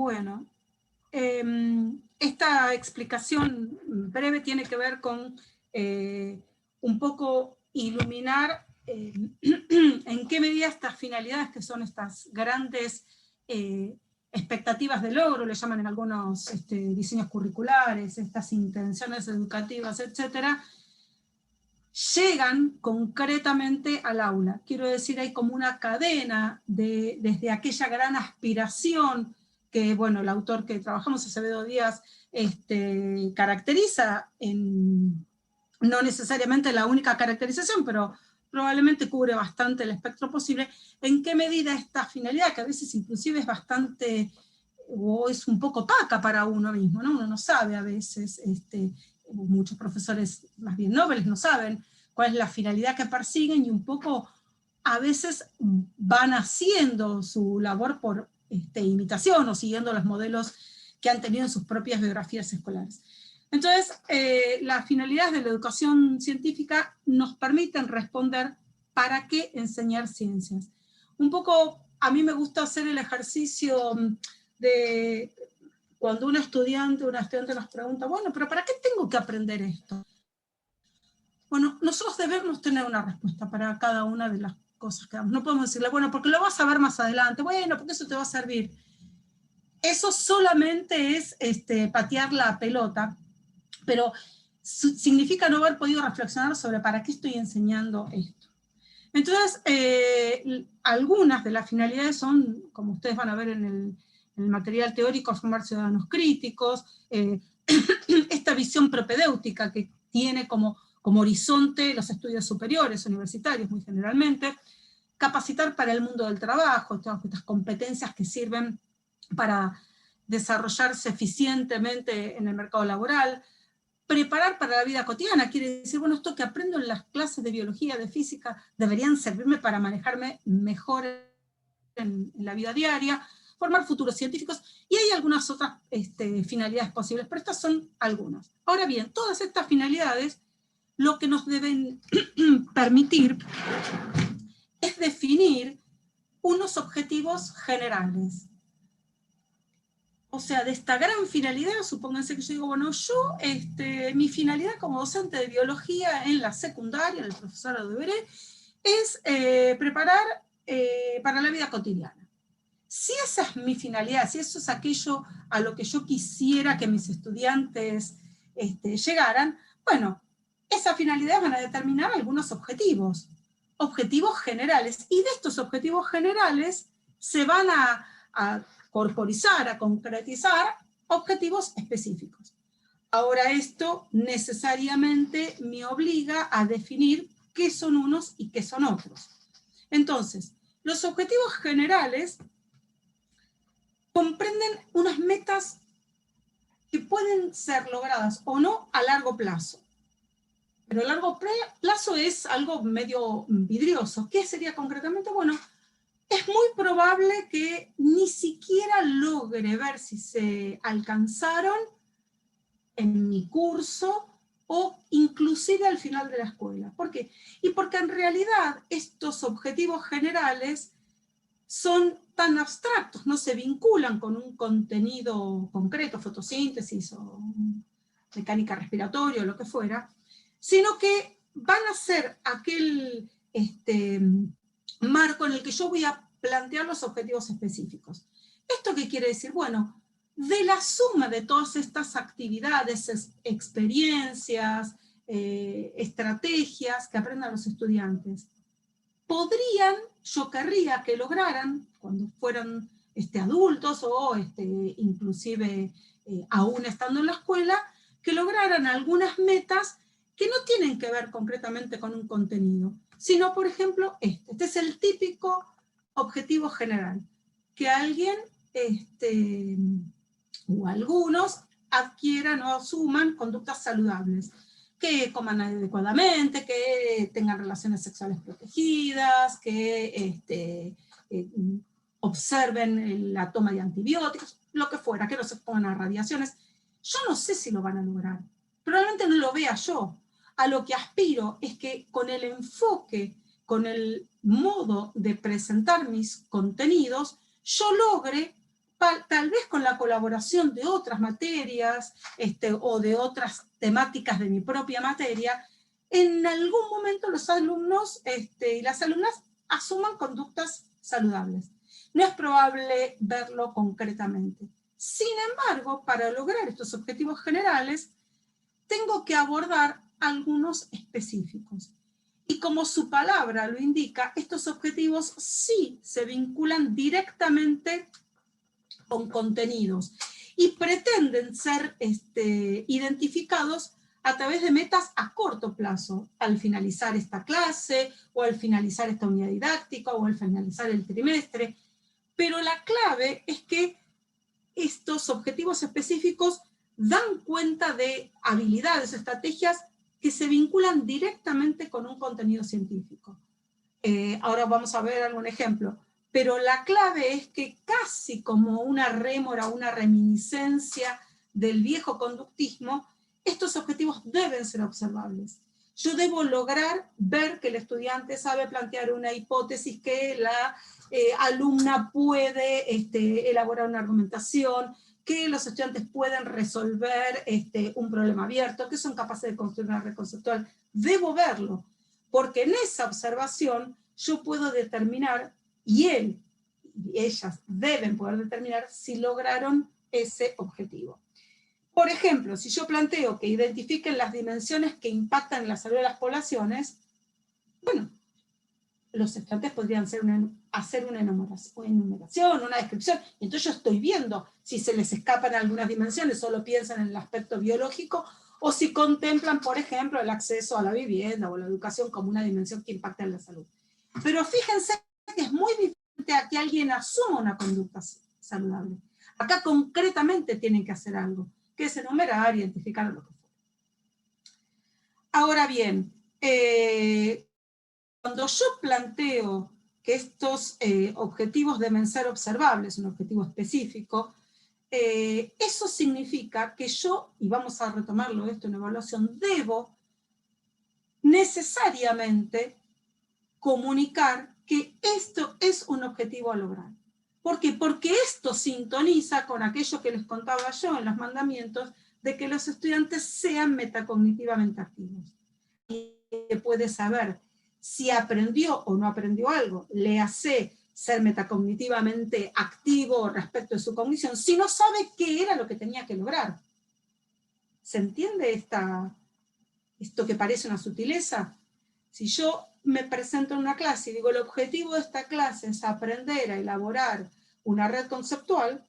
Bueno, esta explicación breve tiene que ver con un poco iluminar en qué medida estas finalidades, que son estas grandes expectativas de logro, le llaman en algunos diseños curriculares, estas intenciones educativas, etcétera, llegan concretamente al aula. Quiero decir, hay como una cadena desde aquella gran aspiración que, bueno, el autor que trabajamos, Acevedo Díaz, caracteriza no necesariamente la única caracterización, pero probablemente cubre bastante el espectro posible, en qué medida esta finalidad, que a veces inclusive es bastante, o es un poco opaca para uno mismo, ¿no? Uno no sabe a veces, muchos profesores más bien nobles no saben cuál es la finalidad que persiguen, y un poco a veces van haciendo su labor por imitación, o siguiendo los modelos que han tenido en sus propias biografías escolares. Entonces, las finalidades de la educación científica nos permiten responder ¿para qué enseñar ciencias? Un poco, a mí me gusta hacer el ejercicio de cuando una estudiante nos pregunta, bueno, pero ¿para qué tengo que aprender esto? Bueno, nosotros debemos tener una respuesta para cada una de las cosas que damos. No podemos decirle, bueno, porque lo vas a ver más adelante, bueno, porque eso te va a servir. Eso solamente es patear la pelota, pero significa no haber podido reflexionar sobre para qué estoy enseñando esto. Entonces, algunas de las finalidades son, como ustedes van a ver en el material teórico, formar ciudadanos críticos, esta visión propedéutica que tiene como horizonte los estudios superiores, universitarios muy generalmente, capacitar para el mundo del trabajo, estas competencias que sirven para desarrollarse eficientemente en el mercado laboral, preparar para la vida cotidiana, quiere decir, bueno, esto que aprendo en las clases de biología, de física, deberían servirme para manejarme mejor en la vida diaria, formar futuros científicos, y hay algunas otras finalidades posibles, pero estas son algunas. Ahora bien, todas estas finalidades lo que nos deben permitir es definir unos objetivos generales. O sea, de esta gran finalidad, supónganse que yo digo, bueno, yo, mi finalidad como docente de biología en la secundaria, en el profesorado de Veré, es preparar para la vida cotidiana. Si esa es mi finalidad, si eso es aquello a lo que yo quisiera que mis estudiantes llegaran, bueno, esas finalidades van a determinar algunos objetivos generales, y de estos objetivos generales se van a corporizar, a concretizar objetivos específicos. Ahora esto necesariamente me obliga a definir qué son unos y qué son otros. Entonces, los objetivos generales comprenden unas metas que pueden ser logradas o no a largo plazo. Pero a largo plazo es algo medio vidrioso. ¿Qué sería concretamente? Bueno, es muy probable que ni siquiera logre ver si se alcanzaron en mi curso o inclusive al final de la escuela. ¿Por qué? Y porque en realidad estos objetivos generales son tan abstractos, no se vinculan con un contenido concreto, fotosíntesis o mecánica respiratoria o lo que fuera, sino que van a ser aquel marco en el que yo voy a plantear los objetivos específicos. ¿Esto qué quiere decir? Bueno, de la suma de todas estas actividades, experiencias, estrategias que aprendan los estudiantes, yo querría que lograran, cuando fueran adultos o inclusive aún estando en la escuela, que lograran algunas metas que no tienen que ver concretamente con un contenido, sino, por ejemplo, este es el típico objetivo general, que alguien o algunos adquieran o asuman conductas saludables, que coman adecuadamente, que tengan relaciones sexuales protegidas, que observen la toma de antibióticos, lo que fuera, que no se expongan a radiaciones. Yo no sé si lo van a lograr, probablemente no lo vea yo. A lo que aspiro es que con el enfoque, con el modo de presentar mis contenidos, yo logre tal vez con la colaboración de otras materias o de otras temáticas de mi propia materia, en algún momento los alumnos y las alumnas asuman conductas saludables. No es probable verlo concretamente. Sin embargo, para lograr estos objetivos generales, tengo que abordar algunos específicos. Y como su palabra lo indica, estos objetivos sí se vinculan directamente con contenidos y pretenden ser identificados a través de metas a corto plazo, al finalizar esta clase, o al finalizar esta unidad didáctica, o al finalizar el trimestre. Pero la clave es que estos objetivos específicos dan cuenta de habilidades, estrategias que se vinculan directamente con un contenido científico. Ahora vamos a ver algún ejemplo. Pero la clave es que casi como una rémora, una reminiscencia del viejo conductismo, estos objetivos deben ser observables. Yo debo lograr ver que el estudiante sabe plantear una hipótesis, que la alumna puede elaborar una argumentación, que los estudiantes pueden resolver un problema abierto, que son capaces de construir una red conceptual. Debo verlo, porque en esa observación yo puedo determinar, y él y ellas deben poder determinar si lograron ese objetivo. Por ejemplo, si yo planteo que identifiquen las dimensiones que impactan en la salud de las poblaciones, bueno, los estudiantes podrían hacer una enumeración, una descripción, y entonces yo estoy viendo si se les escapan algunas dimensiones, solo piensan en el aspecto biológico, o si contemplan, por ejemplo, el acceso a la vivienda o la educación como una dimensión que impacta en la salud. Pero fíjense que es muy diferente a que alguien asuma una conducta saludable. Acá concretamente tienen que hacer algo, que es enumerar, identificar lo que fuera. Ahora bien, cuando yo planteo que estos objetivos deben ser observables, un objetivo específico, eso significa que yo, y vamos a retomarlo esto en evaluación, debo necesariamente comunicar que esto es un objetivo a lograr. ¿Por qué? Porque esto sintoniza con aquello que les contaba yo en los mandamientos, de que los estudiantes sean metacognitivamente activos. Y puede saber si aprendió o no aprendió algo, le hace ser metacognitivamente activo respecto de su cognición, si no sabe qué era lo que tenía que lograr. ¿Se entiende esto que parece una sutileza? Si yo me presento en una clase y digo, el objetivo de esta clase es aprender a elaborar una red conceptual,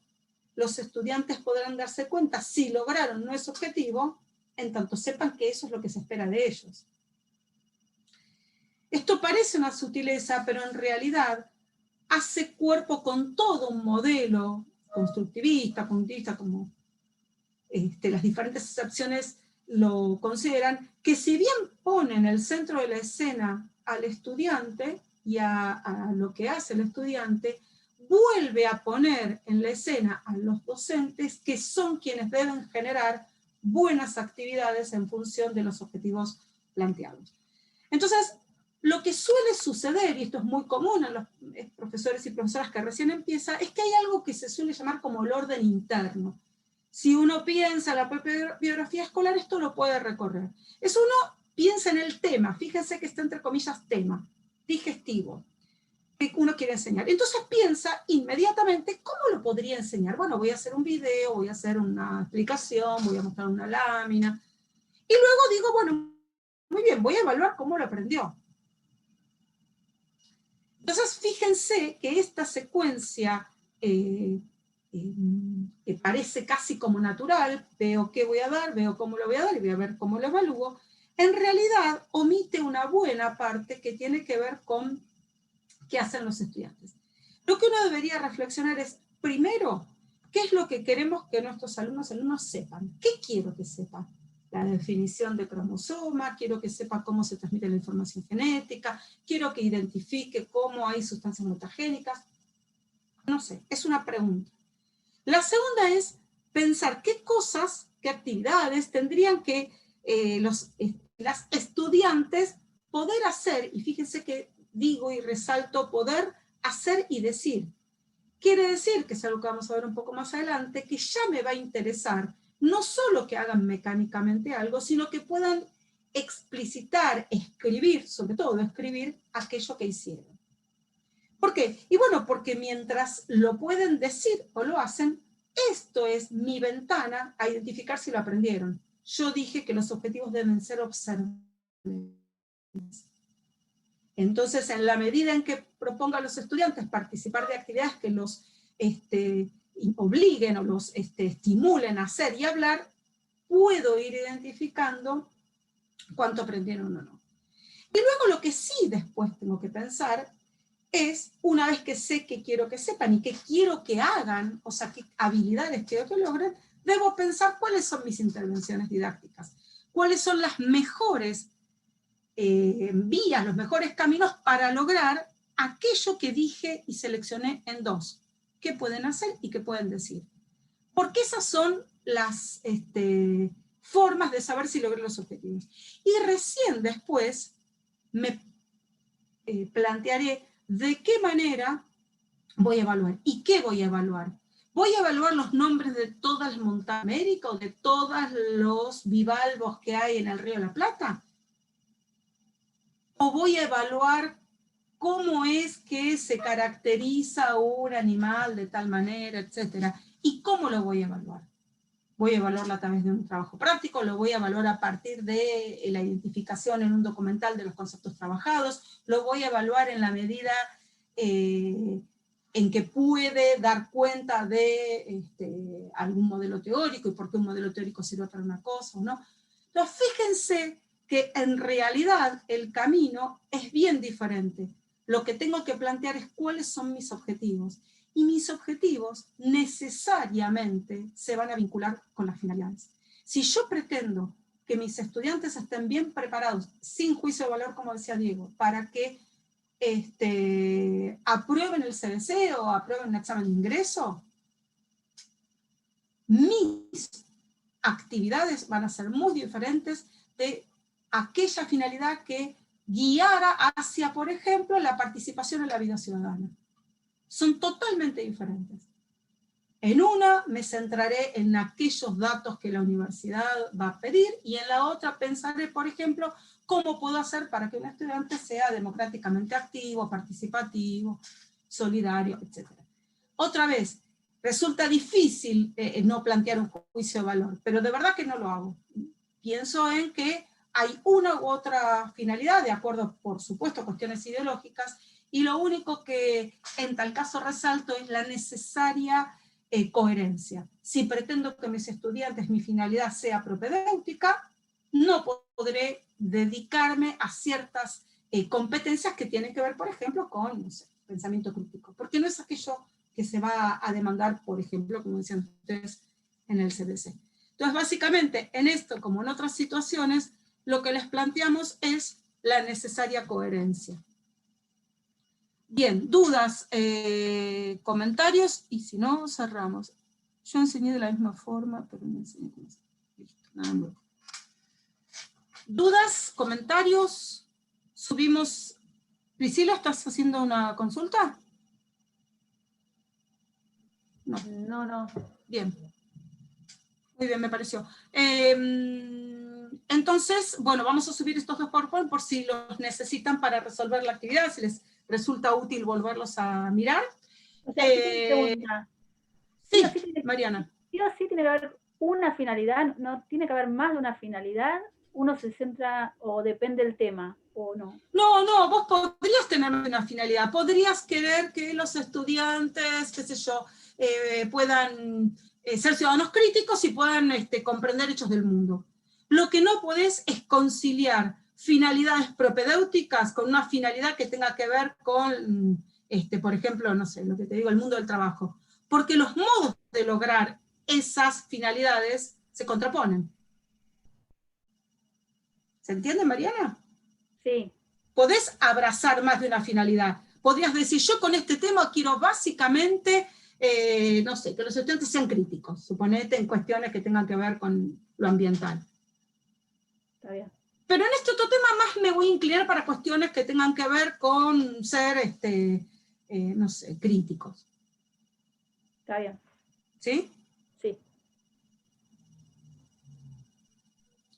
los estudiantes podrán darse cuenta si lograron nuestro objetivo, en tanto sepan que eso es lo que se espera de ellos. Esto parece una sutileza, pero en realidad hace cuerpo con todo un modelo constructivista, puntivista, como las diferentes excepciones lo consideran, que si bien pone en el centro de la escena al estudiante y a lo que hace el estudiante, vuelve a poner en la escena a los docentes, que son quienes deben generar buenas actividades en función de los objetivos planteados. Entonces, lo que suele suceder, y esto es muy común en los profesores y profesoras que recién empiezan, es que hay algo que se suele llamar como el orden interno. Si uno piensa en la propia biografía escolar, esto lo puede recorrer. Es uno piensa en el tema, fíjense que está entre comillas tema, digestivo, que uno quiere enseñar. Entonces piensa inmediatamente, ¿cómo lo podría enseñar? Bueno, voy a hacer un video, voy a hacer una explicación, voy a mostrar una lámina, y luego digo, bueno, muy bien, voy a evaluar cómo lo aprendió. Entonces fíjense que esta secuencia que parece casi como natural, veo qué voy a dar, veo cómo lo voy a dar y voy a ver cómo lo evalúo, en realidad omite una buena parte que tiene que ver con qué hacen los estudiantes. Lo que uno debería reflexionar es, primero, ¿qué es lo que queremos que nuestros alumnos sepan? ¿Qué quiero que sepan? La definición de cromosoma, quiero que sepa cómo se transmite la información genética, quiero que identifique cómo hay sustancias mutagénicas. No sé, es una pregunta. La segunda es pensar qué cosas, qué actividades tendrían que las estudiantes poder hacer, y fíjense que digo y resalto poder hacer y decir. Quiere decir, que es algo que vamos a ver un poco más adelante, que ya me va a interesar no solo que hagan mecánicamente algo, sino que puedan explicitar, escribir, sobre todo escribir, aquello que hicieron. ¿Por qué? Y bueno, porque mientras lo pueden decir o lo hacen, esto es mi ventana a identificar si lo aprendieron. Yo dije que los objetivos deben ser observables. Entonces, en la medida en que proponga a los estudiantes participar de actividades que los obliguen o los estimulen a hacer y hablar, puedo ir identificando cuánto aprendieron o no. Y luego lo que sí después tengo que pensar es, una vez que sé qué quiero que sepan y qué quiero que hagan, o sea, qué habilidades quiero que logren, debo pensar cuáles son mis intervenciones didácticas, cuáles son las mejores vías, los mejores caminos para lograr aquello que dije y seleccioné en 2. ¿Qué pueden hacer y qué pueden decir? Porque esas son las formas de saber si logré los objetivos. Y recién después me plantearé de qué manera voy a evaluar. ¿Y qué voy a evaluar? ¿Voy a evaluar los nombres de todas las montañas de América o de todos los bivalvos que hay en el río de la Plata? ¿O voy a evaluar cómo es que se caracteriza un animal de tal manera, etcétera? ¿Y cómo lo voy a evaluar? Voy a evaluarlo a través de un trabajo práctico, lo voy a evaluar a partir de la identificación en un documental de los conceptos trabajados, lo voy a evaluar en la medida en que puede dar cuenta de algún modelo teórico y por qué un modelo teórico sirve para una cosa o no. Entonces, fíjense que en realidad el camino es bien diferente. Lo que tengo que plantear es cuáles son mis objetivos. Y mis objetivos necesariamente se van a vincular con las finalidades. Si yo pretendo que mis estudiantes estén bien preparados, sin juicio de valor, como decía Diego, para que aprueben el CBC o aprueben un examen de ingreso, mis actividades van a ser muy diferentes de aquella finalidad que guiara hacia, por ejemplo, la participación en la vida ciudadana. Son totalmente diferentes. En una me centraré en aquellos datos que la universidad va a pedir y en la otra pensaré, por ejemplo, cómo puedo hacer para que un estudiante sea democráticamente activo, participativo, solidario, etc. Otra vez, resulta difícil no plantear un juicio de valor, pero de verdad que no lo hago. Pienso en que hay una u otra finalidad, de acuerdo, por supuesto, a cuestiones ideológicas, y lo único que en tal caso resalto es la necesaria coherencia. Si pretendo que mis estudiantes, mi finalidad sea propedéutica, no podré dedicarme a ciertas competencias que tienen que ver, por ejemplo, con, no sé, pensamiento crítico, porque no es aquello que se va a demandar, por ejemplo, como decían ustedes, en el CBC. Entonces, básicamente, en esto, como en otras situaciones, lo que les planteamos es la necesaria coherencia. Bien, dudas, comentarios, y si no, cerramos. Yo enseñé de la misma forma, pero no enseñé cómo se... Listo, nada nuevo. ¿Dudas, comentarios? Subimos... Priscila, ¿estás haciendo una consulta? No. No. Bien. Muy bien, me pareció. Entonces, bueno, vamos a subir estos dos PowerPoint por si los necesitan para resolver la actividad, si les resulta útil volverlos a mirar. O sea, aquí tengo una pregunta. Sí, Mariana. Sí o sí tiene que haber una finalidad, no tiene que haber más de una finalidad, uno se centra o depende del tema, o no. No, vos podrías tener una finalidad, podrías querer que los estudiantes, qué sé yo, puedan ser ciudadanos críticos y puedan comprender hechos del mundo. Lo que no podés es conciliar finalidades propedéuticas con una finalidad que tenga que ver con, por ejemplo, no sé, lo que te digo, el mundo del trabajo. Porque los modos de lograr esas finalidades se contraponen. ¿Se entiende, Mariana? Sí. Podés abrazar más de una finalidad. Podrías decir, yo con este tema quiero básicamente, no sé, que los estudiantes sean críticos, suponete en cuestiones que tengan que ver con lo ambiental. Está bien. Pero en este otro tema más me voy a inclinar para cuestiones que tengan que ver con ser, no sé, críticos. Está bien. ¿Sí? Sí.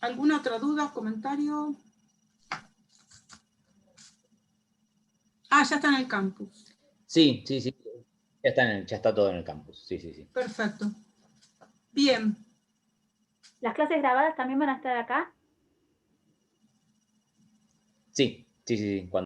¿Alguna otra duda o comentario? Ah, ya está en el campus. Sí. Ya está todo en el campus. Sí. Perfecto. Bien. ¿Las clases grabadas también van a estar acá? Sí. Cuando